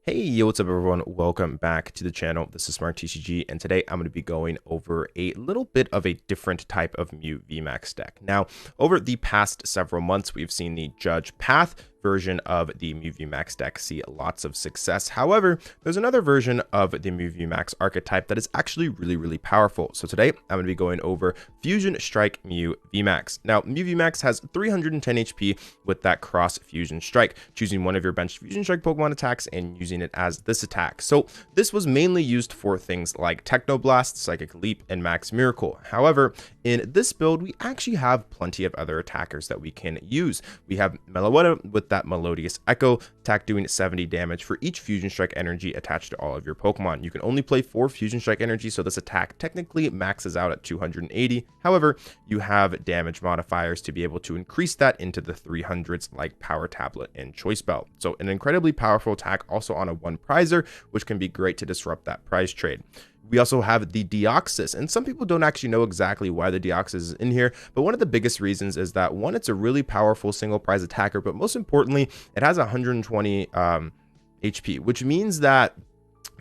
Hey, yo, what's up everyone? Welcome back to the channel. This is Smart TCG, and today I'm going to be going over a little bit of a different type of Mew VMAX deck. Now, over the past several months, we've seen the Judge Path version of the Mew VMAX deck see lots of success. However, there's another version of the Mew VMAX archetype that is actually really powerful. So today, I'm going to be going over Fusion Strike Mew VMAX. Now, Mew VMAX has 310 HP with that cross Fusion Strike, choosing one of your benched Fusion Strike Pokemon attacks and using it as this attack. So this was mainly used for things like Techno Blast, Psychic Leap, and Max Miracle. However, in this build, we actually have plenty of other attackers that we can use. We have Meloetta with that Melodious Echo attack doing 70 damage for each Fusion Strike energy attached to all of your Pokemon. You can only play 4 Fusion Strike energy, so this attack technically maxes out at 280. However, you have damage modifiers to be able to increase that into the 300s like Power Tablet and Choice Belt. So an incredibly powerful attack also on a 1 prizer, which can be great to disrupt that prize trade. We also have the Deoxys, and some people don't actually know exactly why the Deoxys is in here, but one of the biggest reasons is that, one, it's a really powerful single prize attacker, but most importantly, it has 120 HP, which means that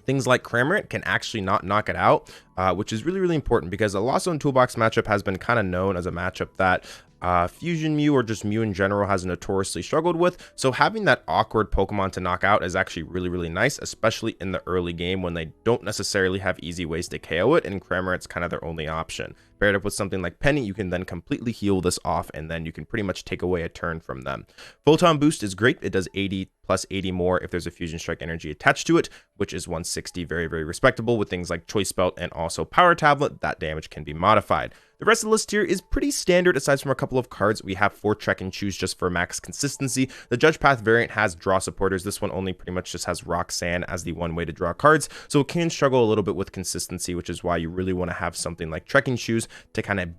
things like Cram-o-matic can actually not knock it out, which is really important because the Lost Zone Toolbox matchup has been kind of known as a matchup that Fusion Mew, or just Mew in general, has notoriously struggled with. So having that awkward Pokemon to knock out is actually really nice, especially in the early game when they don't necessarily have easy ways to KO it, and Cram-o-matic's kind of their only option. Paired up with something like Penny, you can then completely heal this off, and then you can pretty much take away a turn from them. Photon Boost is great. It does 80 plus 80 more if there's a Fusion Strike energy attached to it, which is 160, very respectable. With things like Choice Belt and also Power Tablet, that damage can be modified. The rest of the list here is pretty standard aside from a couple of cards. We have 4 Trekking Shoes just for max consistency. The Judge Path variant has draw supporters. This one only pretty much just has Roxanne as the one way to draw cards, so it can struggle a little bit with consistency, which is why you really want to have something like Trekking Shoes to kind of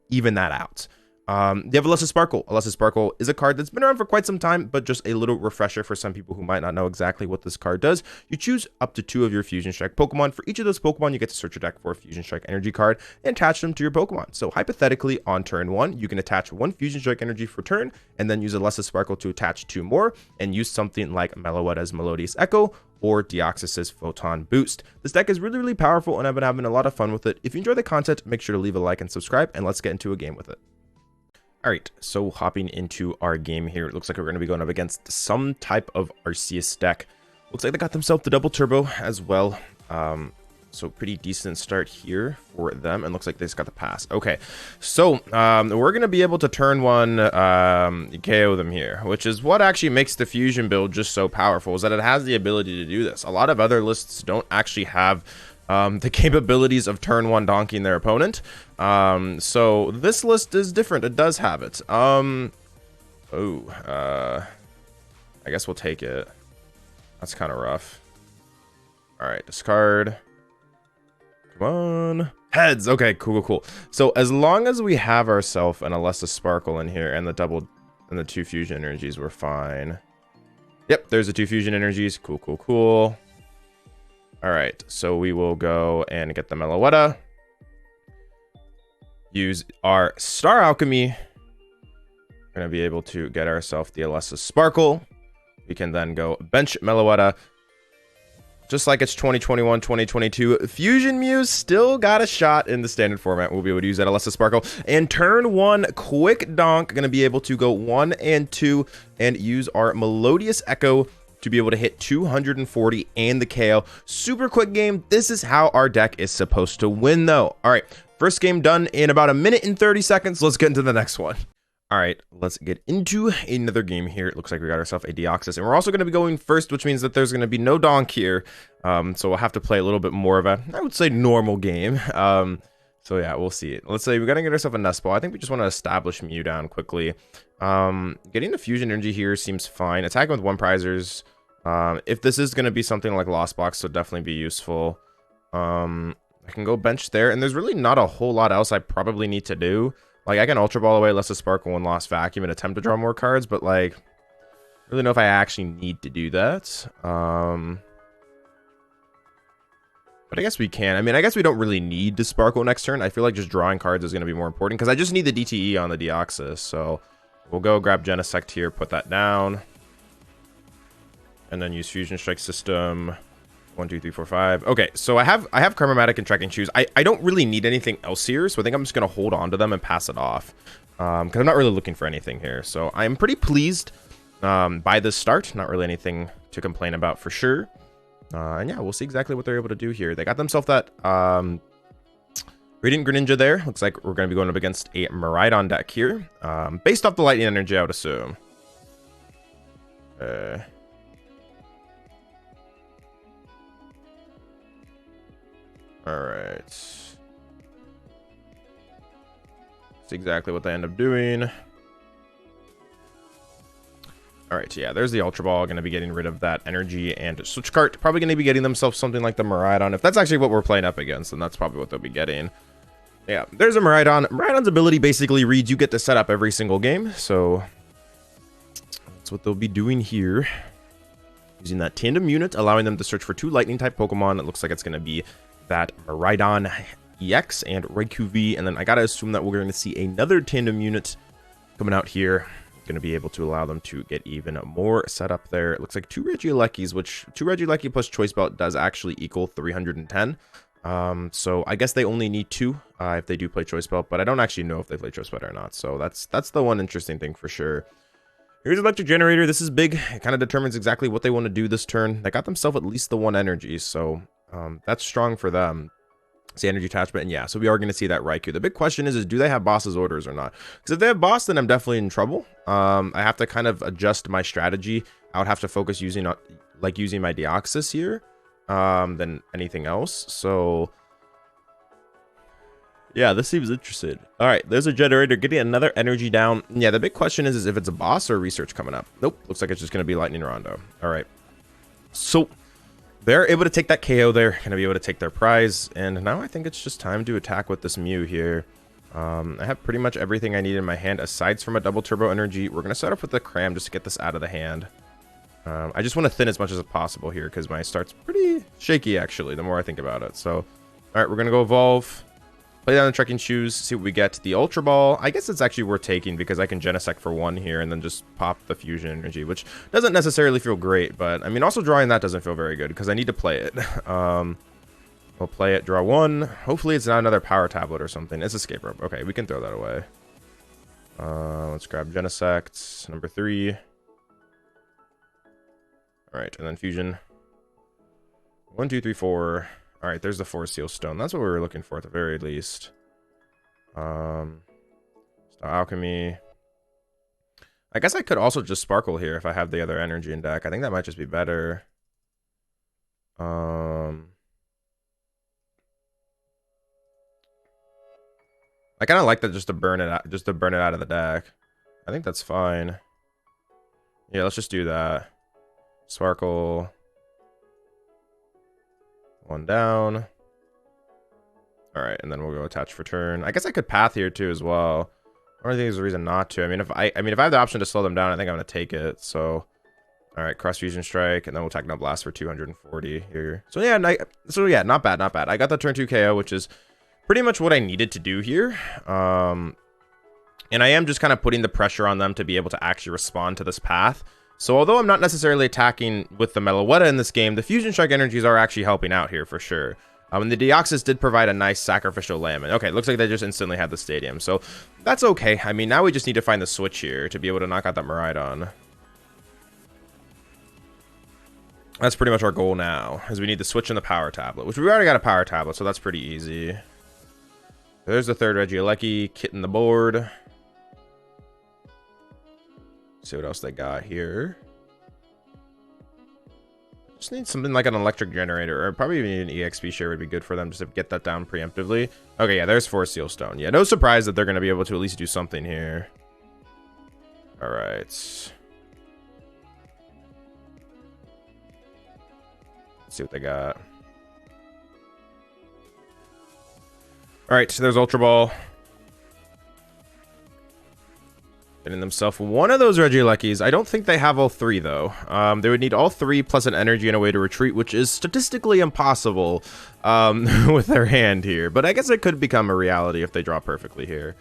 even that out. You have Elesa Sparkle. Elesa Sparkle is a card that's been around for quite some time, but just a little refresher for some people who might not know exactly what this card does. You choose up to 2 of your Fusion Strike Pokemon. For each of those Pokemon, you get to search your deck for a Fusion Strike energy card and attach them to your Pokemon. So hypothetically, on turn 1, you can attach 1 Fusion Strike energy for turn, and then use Elesa Sparkle to attach 2 more, and use something like Meloetta's Melodious Echo or Deoxys' Photon Boost. This deck is really powerful, and I've been having a lot of fun with it. If you enjoy the content, make sure to leave a like and subscribe, and let's get into a game with it. Alright, so hopping into our game here, it looks like we're going to be going up against some type of arceus deck. Looks like they got themselves the double turbo as well. So pretty decent start here for them, and looks like they just got the pass. Okay, so we're going to be able to turn 1 KO them here, which is what actually makes the fusion build just so powerful, is that it has the ability to do this. A lot of other lists don't actually have the capabilities of turn 1 donking their opponent. So this list is different. It does have it. I guess we'll take it. That's kind of rough. All right, discard. Come on. Heads. Okay, cool. So as long as we have ourselves an Elesa Sparkle in here and the 2 fusion energies, we're fine. Yep, there's the 2 fusion energies. Cool. All right, so we will go and get the Meloetta. Use our Star Alchemy. We're going to be able to get ourselves the Elesa Sparkle. We can then go bench Meloetta. Just like it's 2021, 2022, Fusion Mew still got a shot in the standard format. We'll be able to use that Elesa Sparkle. And turn 1, quick donk. Going to be able to go 1 and 2 and use our Melodious Echo to be able to hit 240 and the KO. Super quick game. This is how our deck is supposed to win, though. All right, first game done in about 1 minute and 30 seconds. Let's get into the next one. All right, let's get into another game here. It looks like we got ourselves a Deoxys, and we're also going to be going first, which means that there's going to be no donk here. So we'll have to play a little bit more of a, I would say, normal game. So yeah, we'll see. Let's say we're going to get ourselves a Nest Ball. I think we just want to establish Mew down quickly. Getting the fusion energy here seems fine. Attacking with 1 prizers. If this is going to be something like Lost Box, so definitely be useful. I can go bench there, and there's really not a whole lot else I probably need to do. Like, I can Ultra Ball away Elesa Sparkle and Lost Vacuum and attempt to draw more cards, but, like, I really know if I actually need to do that. But I guess we can. I mean, I guess we don't really need to Sparkle next turn. I feel like just drawing cards is going to be more important, because I just need the DTE on the Deoxys. So we'll go grab Genesect here, put that down. and then use Fusion Strike system. 1, 2, 3, 4, 5. Okay, so I have Cram-o-matic and Trekking Shoes. I don't really need anything else here, so I think I'm just gonna hold on to them and pass it off. Because I'm not really looking for anything here. So I'm pretty pleased by this start. Not really anything to complain about for sure. And yeah, we'll see exactly what they're able to do here. They got themselves that Radiant Greninja there. Looks like we're going to be going up against a Miraidon deck here. Based off the Lightning Energy, I would assume. Alright. See exactly what they end up doing. Alright, yeah, there's the Ultra Ball. Going to be getting rid of that energy and Switch Cart. Probably going to be getting themselves something like the Miraidon. If that's actually what we're playing up against, then that's probably what they'll be getting. Yeah, there's a Miraidon. Miraidon's ability basically reads you get to set up every single game. So that's what they'll be doing here. Using that tandem unit, allowing them to search for 2 lightning type Pokemon. It looks like it's going to be that Miraidon EX and Raikou V. And then I got to assume that we're going to see another tandem unit coming out here. Going to be able to allow them to get even more set up there. It looks like 2 Regielekis, which 2 Regieleki plus Choice Belt does actually equal 310. So I guess they only need 2 if they do play Choice Belt, but I don't actually know if they play Choice Belt or not. So that's the one interesting thing for sure. Here's Electric Generator. This is big. It kind of determines exactly what they want to do this turn. They got themselves at least the 1 energy, so that's strong for them. See energy attachment, and yeah, so we are going to see that Raikou. The big question is do they have boss's orders or not? Because if they have boss, then I'm definitely in trouble. I have to kind of adjust my strategy. I would have to focus using my Deoxys here than anything else. So yeah, this seems interesting. All right, there's a generator getting another energy down. Yeah, the big question is if it's a boss or research coming up. Nope, looks like it's just going to be Lightning Rondo. All right, so they're able to take that KO there, going to be able to take their prize, and now I think it's just time to attack with this Mew here. I have pretty much everything I need in my hand aside from a double turbo energy. We're going to start off with the Cram just to get this out of the hand. I just want to thin as much as possible here because my start's pretty shaky actually the more I think about it. So, all right, we're going to go evolve. Play down the Trekking Shoes, see what we get. The Ultra Ball, I guess it's actually worth taking because I can Genesect for 1 here and then just pop the Fusion Energy, which doesn't necessarily feel great, but I mean, also drawing that doesn't feel very good because I need to play it. We'll play it, draw 1. Hopefully it's not another Power Tablet or something. It's Escape Rope. Okay, we can throw that away. Let's grab Genesect, number 3. All right, and then Fusion. 1, 2, 3, 4. All right, there's the 4 Seal Stone. That's what we were looking for at the very least. Star Alchemy. I guess I could also just Sparkle here if I have the other energy in deck. I think that might just be better. I kind of like that just to burn it out, out of the deck. I think that's fine. Yeah, let's just do that. Sparkle. 1 down. All right, and then we'll go attach for turn. I guess I could path here too as well. I don't think there's a reason not to. I mean, if I have the option to slow them down, I think I'm gonna take it. So, all right, cross fusion strike, and then we'll Techno Blast for 240 here. So yeah, not bad, not bad. I got the turn 2 KO, which is pretty much what I needed to do here. And I am just kind of putting the pressure on them to be able to actually respond to this path. So although I'm not necessarily attacking with the Meloetta in this game, the Fusion Strike energies are actually helping out here for sure. And the Deoxys did provide a nice sacrificial lamb. Okay, looks like they just instantly had the stadium. So that's okay. I mean, now we just need to find the switch here to be able to knock out that Miraidon. That's pretty much our goal now, is we need the switch in the Power Tablet, which we already got a Power Tablet, so that's pretty easy. There's the 3rd Regieleki, kitting the board. See what else they got here. Just need something like an electric generator, or probably even an EXP share would be good for them just to get that down preemptively. Okay, yeah, there's 4 Seal Stone. Yeah, no surprise that they're going to be able to at least do something here. All right. Let's see what they got. All right, so there's Ultra Ball. Getting themselves one of those Regielekis. I don't think they have all 3 though. They would need all 3 plus an energy and a way to retreat, which is statistically impossible with their hand here. But I guess it could become a reality if they draw perfectly here.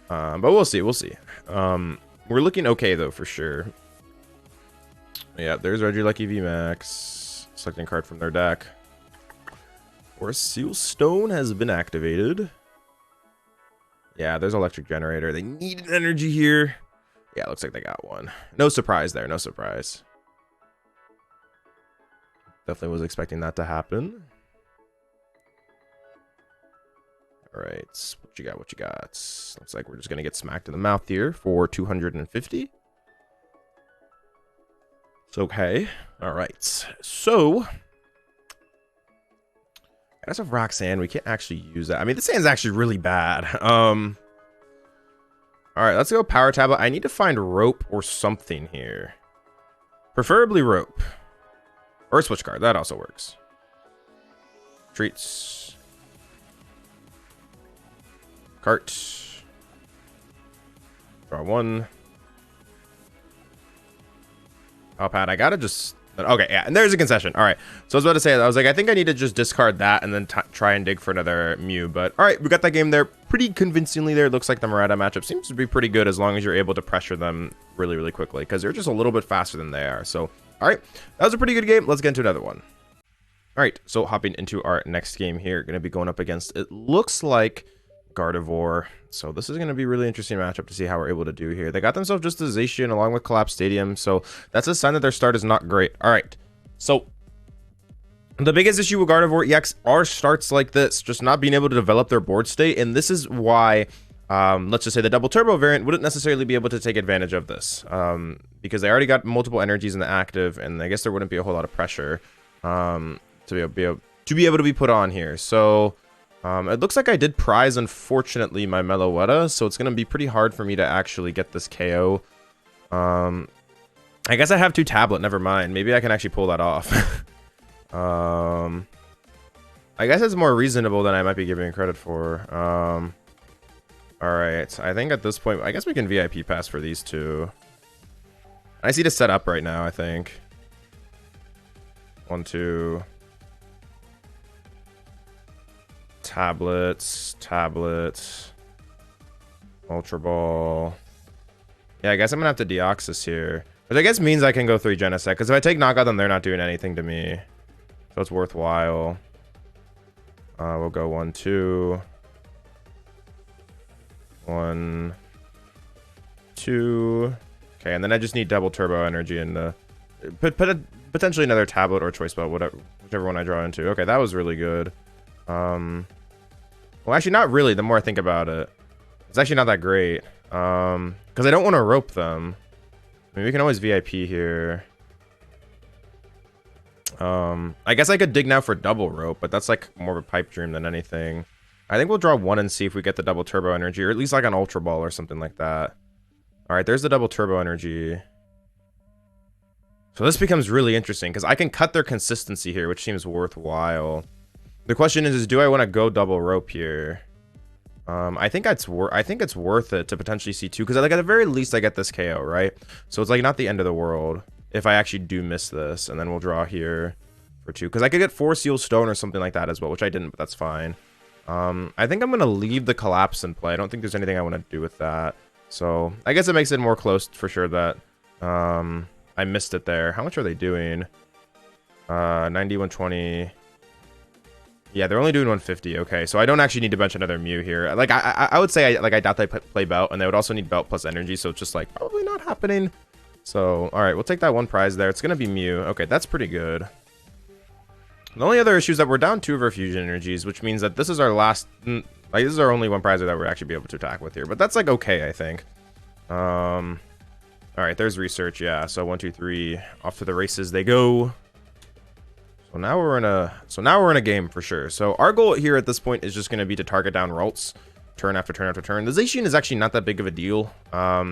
But we'll see. We'll see. We're looking okay though for sure. Yeah, there's Regieleki VMAX. Selecting card from their deck. Or Seal Stone has been activated. Yeah, there's Electric Generator. They need an energy here. Yeah, looks like they got one. No surprise there, no surprise. Definitely was expecting that to happen. Alright, what you got, what you got? Looks like we're just gonna get smacked in the mouth here for 250. It's okay. Alright, so as of Roxanne, we can't actually use that. I mean, this hand's actually really bad. Alright, let's go Power Tablet. I need to find rope or something here. Preferably rope. Or a Switch Card, that also works. Treats. Cart. Draw one. Pal Pad, I gotta just... Okay, yeah, and there's a concession. All right, so I was about to say, I was like, I think I need to just discard that and then try and dig for another Mew. But all right, we got that game there pretty convincingly there. It looks like the Miraidon matchup seems to be pretty good as long as you're able to pressure them really, really quickly because they're just a little bit faster than they are. So, all right, that was a pretty good game. Let's get into another one. All right, so hopping into our next game here, going to be going up against, it looks like Gardevoir. So this is going to be a really interesting matchup to see how we're able to do here. They got themselves just a Zacian along with Collapse Stadium, so that's a sign that their start is not great. All right, so the biggest issue with Gardevoir EX are starts like this, just not being able to develop their board state, and this is why, let's just say the double turbo variant wouldn't necessarily be able to take advantage of this, because they already got multiple energies in the active, and I guess there wouldn't be a whole lot of pressure to be able to be put on here. So it looks like I did prize, unfortunately, my Meloetta, so it's going to be pretty hard for me to actually get this KO. I guess I have 2 tablet, never mind. Maybe I can actually pull that off. I guess it's more reasonable than I might be giving credit for. Alright, I think at this point, I guess we can VIP pass for these two. I see to set up right now, I think. 1, 2... Tablets, Ultra Ball. Yeah, I guess I'm gonna have to Deoxys here, which I guess means I can go 3 Genesect, because if I take knockout, then they're not doing anything to me, so it's worthwhile. We'll go 1, 2, 1, 2. Okay, and then I just need double turbo energy and potentially another tablet or choice belt, whichever one I draw into. Okay, that was really good. Well, actually, not really. The more I think about it, it's actually not that great. Because I don't want to rope them. I mean, we can always VIP here. I guess I could dig now for double rope, but that's like more of a pipe dream than anything. I think we'll draw 1 and see if we get the double turbo energy, or at least like an Ultra Ball or something like that. All right, there's the double turbo energy. So this becomes really interesting because I can cut their consistency here, which seems worthwhile. The question is do I want to go double rope here? I think it's worth it to potentially see 2, because like at the very least I get this KO, right? So it's like not the end of the world if I actually do miss this, and then we'll draw here for 2, because I could get 4 Seal Stone or something like that as well, which I didn't, but that's fine. I think I'm gonna leave the Collapse in play. I don't think there's anything I want to do with that, so I guess it makes it more close for sure that I missed it there. How much are they doing? 90, 120. Yeah, they're only doing 150. Okay, so I don't actually need to bench another Mew here. Like I would say I doubt they play belt, and they would also need belt plus energy, so it's just like probably not happening. So all right, we'll take that 1 prize there. It's gonna be Mew. Okay, that's pretty good. The only other issue is that we're down 2 of our fusion energies, which means that this is our last, like this is our only 1 prize that we're actually be able to attack with here. But that's like okay, I think. All right, there's research. Yeah, so 1, 2, 3, off to the races they go. So now we're in a game for sure. So our goal here at this point is just going to be to target down Ralts turn after turn after turn. The Zacian is actually not that big of a deal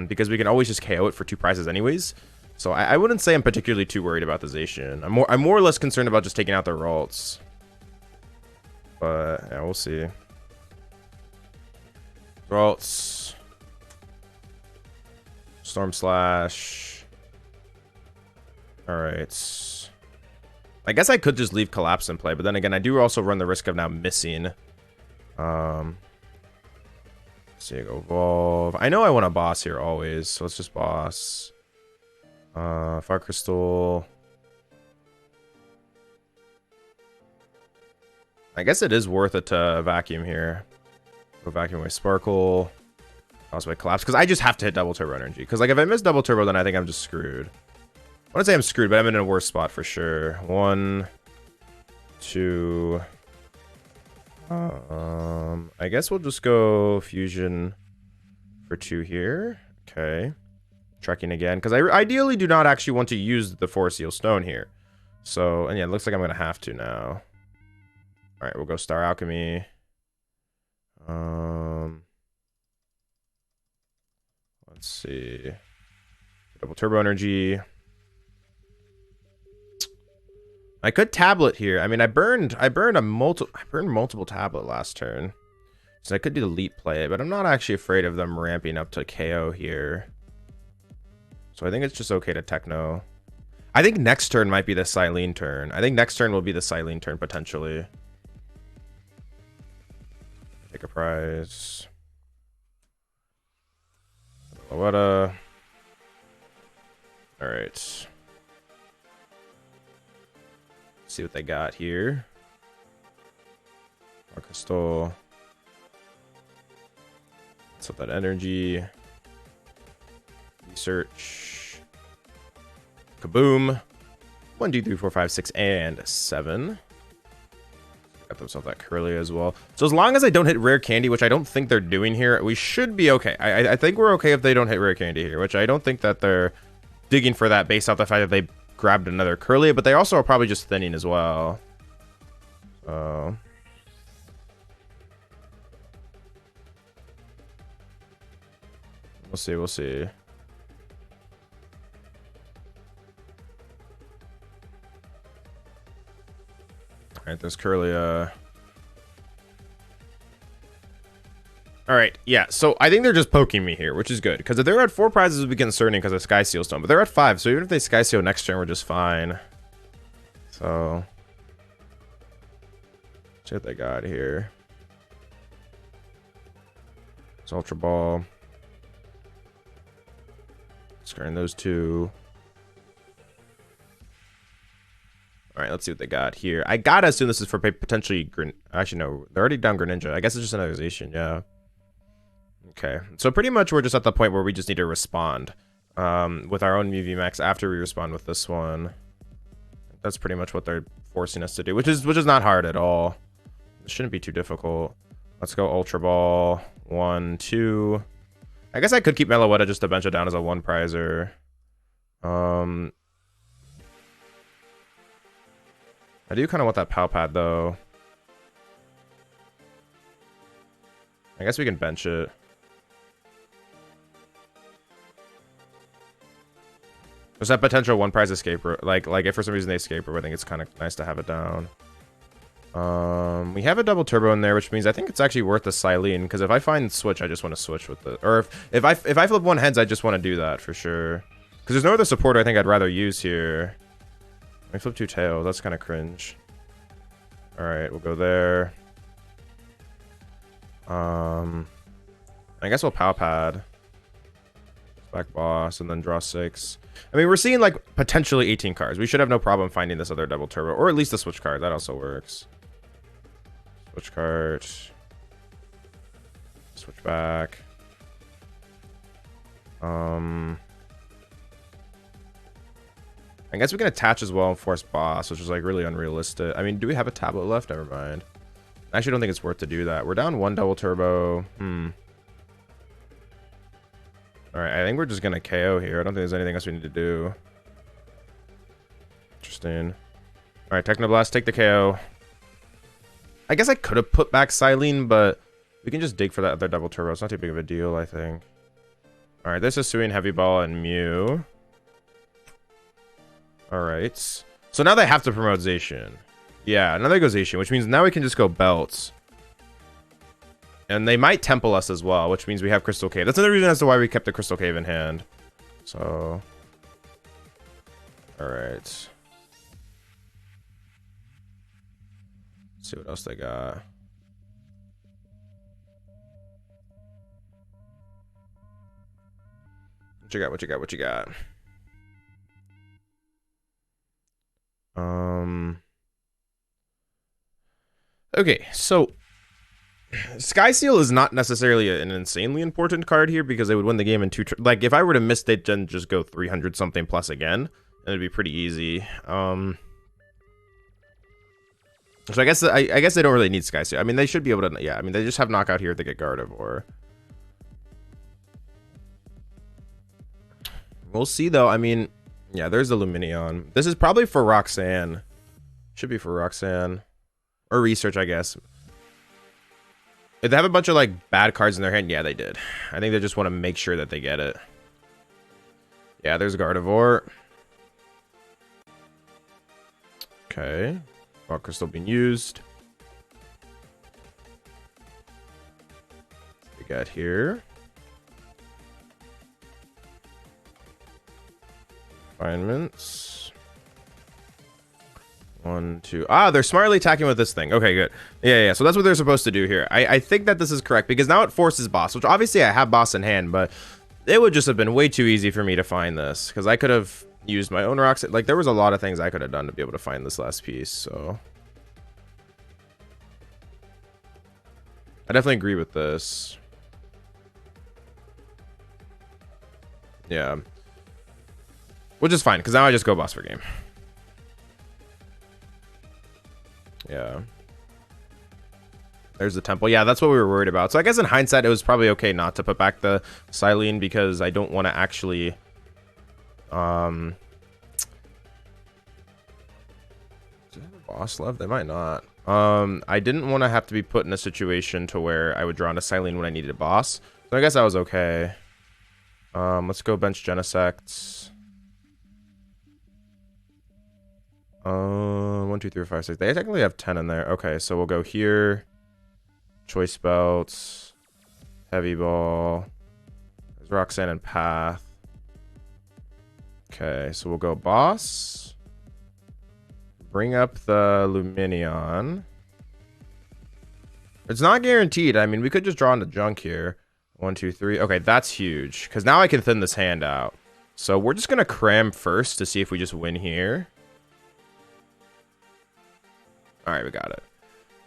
because we can always just KO it for 2 prizes anyways. So I wouldn't say I'm particularly too worried about the Zacian. I'm more or less concerned about just taking out the Ralts. But yeah, we'll see. Ralts. Storm Slash. Alright. I guess I could just leave Collapse in play, but then again, I do also run the risk of now missing. Let's see, go Evolve. I know I want a boss here always, so let's just boss. Fog Crystal. I guess it is worth it to vacuum here. Go vacuum away Sparkle. Also, I collapse because I just have to hit double turbo energy. Because like if I miss double turbo, then I think I'm just screwed. I wouldn't say I'm screwed, but I'm in a worse spot for sure. 1, 2. I guess we'll just go fusion for 2 here. Okay. Trekking again, because I ideally do not actually want to use the Force Seal Stone here. So, and yeah, it looks like I'm gonna have to now. All right, we'll go Star Alchemy. Let's see. Double turbo energy. I could tablet here. I mean, I burned multiple tablet last turn, so I could do the leap play, but I'm not actually afraid of them ramping up to KO here. So I think it's just okay to techno. I think next turn might be the Cyllene turn. I think next turn will be the Cyllene turn potentially. Take a prize. Meloetta. All right. See what they got here. Crystal. So that energy. Research. Kaboom. 1, 2, 3, 4, 5, 6, and 7. Got themselves that Curly as well. So as long as I don't hit rare candy, which I don't think they're doing here, we should be okay. I think we're okay if they don't hit rare candy here, which I don't think that they're digging for that based off the fact that they grabbed another Curly, but they also are probably just thinning as well. So we'll see. All right, there's Curly. All right, yeah. So I think they're just poking me here, which is good because if they're at 4 prizes, it would be concerning because of Sky Seal Stone. But they're at 5, so even if they Sky Seal next turn, we're just fine. So see what they got here. It's Ultra Ball. Scaring those 2. All right, let's see what they got here. I gotta assume this is for potentially actually, no, they're already down Greninja. I guess it's just an organization, yeah. Okay, so pretty much we're just at the point where we just need to respond with our own Mew VMAX after we respond with this one. That's pretty much what they're forcing us to do, which is not hard at all. It shouldn't be too difficult. Let's go Ultra Ball. 1, 2. I guess I could keep Meloetta just to bench it down as a 1 prizer. I do kind of want that Pal Pad though. I guess we can bench it. There's that potential 1 prize escape rope. Like if for some reason they escape rope, I think it's kind of nice to have it down. We have a double turbo in there, which means I think it's actually worth the Cyllene, because if I find switch, I just want to switch with it. Or if I flip 1 heads, I just want to do that for sure. Because there's no other support I think I'd rather use here. I flip 2 tails. That's kind of cringe. All right, we'll go there. I guess we'll Power Pad. Back boss and then draw 6. I mean, we're seeing like potentially 18 cards. We should have no problem finding this other double turbo, or at least the switch card. That also works. Switch card. Switch back. I guess we can attach as well and force boss, which is like really unrealistic. I mean, do we have a tablet left? Never mind. I actually don't think it's worth to do that. We're down 1 double turbo. All right, I think we're just gonna KO here. I don't think there's anything else we need to do. Interesting. All right, Technoblast, take the KO. I guess I could have put back Cyllene, but we can just dig for that other double turbo. It's not too big of a deal, I think. All right, this is Hisuian, Heavy Ball, and Mew. All right. So now they have to promote Zacian. Yeah, now there goes Zacian, which means now we can just go Belts. And they might temple us as well, which means we have Crystal Cave. That's another reason as to why we kept the Crystal Cave in hand. So, all right. Let's see what else they got. What you got? What you got? What you got? Okay, so Sky Seal is not necessarily an insanely important card here because they would win the game in like if I were to miss, they'd then just go 300 something plus again, and it'd be pretty easy. So I guess they don't really need Sky Seal. I mean, they should be able to. Yeah, I mean, they just have knockout here if they get Gardevoir. We'll see though. I mean, yeah, there's the Lumineon. This is probably for Roxanne. Should be for Roxanne or research, I guess. If they have a bunch of like bad cards in their hand, yeah, they did. I think they just want to make sure that they get it. Yeah, there's Gardevoir. Okay, Fog Crystal being used. What we got here. Refinements. 1, 2. Ah, they're smartly attacking with this thing. Okay, good. Yeah. So that's what they're supposed to do here. I think that this is correct because now it forces boss, which obviously I have boss in hand, but it would just have been way too easy for me to find this because I could have used my own rocks. Like there was a lot of things I could have done to be able to find this last piece. So I definitely agree with this. Yeah. Which is fine because now I just go boss for game. Yeah. There's the temple. Yeah, that's what we were worried about. So I guess in hindsight, it was probably okay not to put back the Cyllene because I don't want to actually... Do they have a boss left? They might not. I didn't want to have to be put in a situation to where I would draw into Cyllene when I needed a boss. So I guess I was okay. Let's go bench Genesect. 1, 2, 3, 4, 5, 6. They technically have 10 in there. Okay, so we'll go here. Choice Belt. Heavy Ball. There's Roxanne and Path. Okay, so we'll go boss. Bring up the Lumineon. It's not guaranteed. I mean, we could just draw into junk here. 1, 2, 3. Okay, that's huge. Because now I can thin this hand out. So we're just going to cram first to see if we just win here. All right, we got it.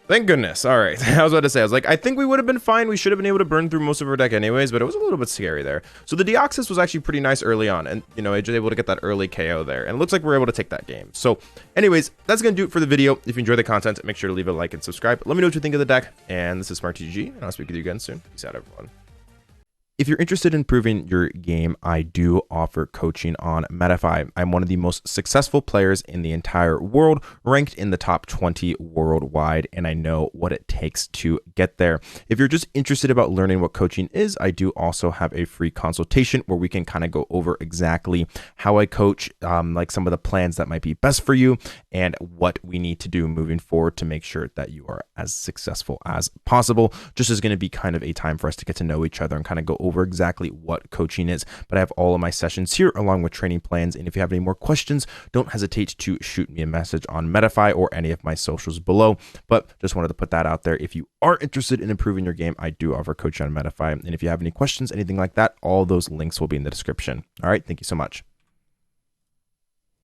Thank goodness. All right. I was about to say, I was like, I think we would have been fine. We should have been able to burn through most of our deck anyways, but it was a little bit scary there. So the Deoxys was actually pretty nice early on, and, you know, I was able to get that early KO there, and it looks like we're able to take that game. So anyways, that's going to do it for the video. If you enjoy the content, make sure to leave a like and subscribe. Let me know what you think of the deck, and this is Smart TCG, and I'll speak with you again soon. Peace out, everyone. If you're interested in improving your game, I do offer coaching on Metafy. I'm one of the most successful players in the entire world, ranked in the top 20 worldwide, and I know what it takes to get there. If you're just interested about learning what coaching is, I do also have a free consultation where we can kind of go over exactly how I coach, like some of the plans that might be best for you, and what we need to do moving forward to make sure that you are as successful as possible. Just is going to be kind of a time for us to get to know each other and kind of go over exactly what coaching is. But I have all of my sessions here along with training plans, and if you have any more questions, don't hesitate to shoot me a message on Metafy or any of my socials below. But just wanted to put that out there. If you are interested in improving your game, I do offer coaching on Metafy, and if you have any questions, anything like that, all those links will be in the description. All right, thank you so much.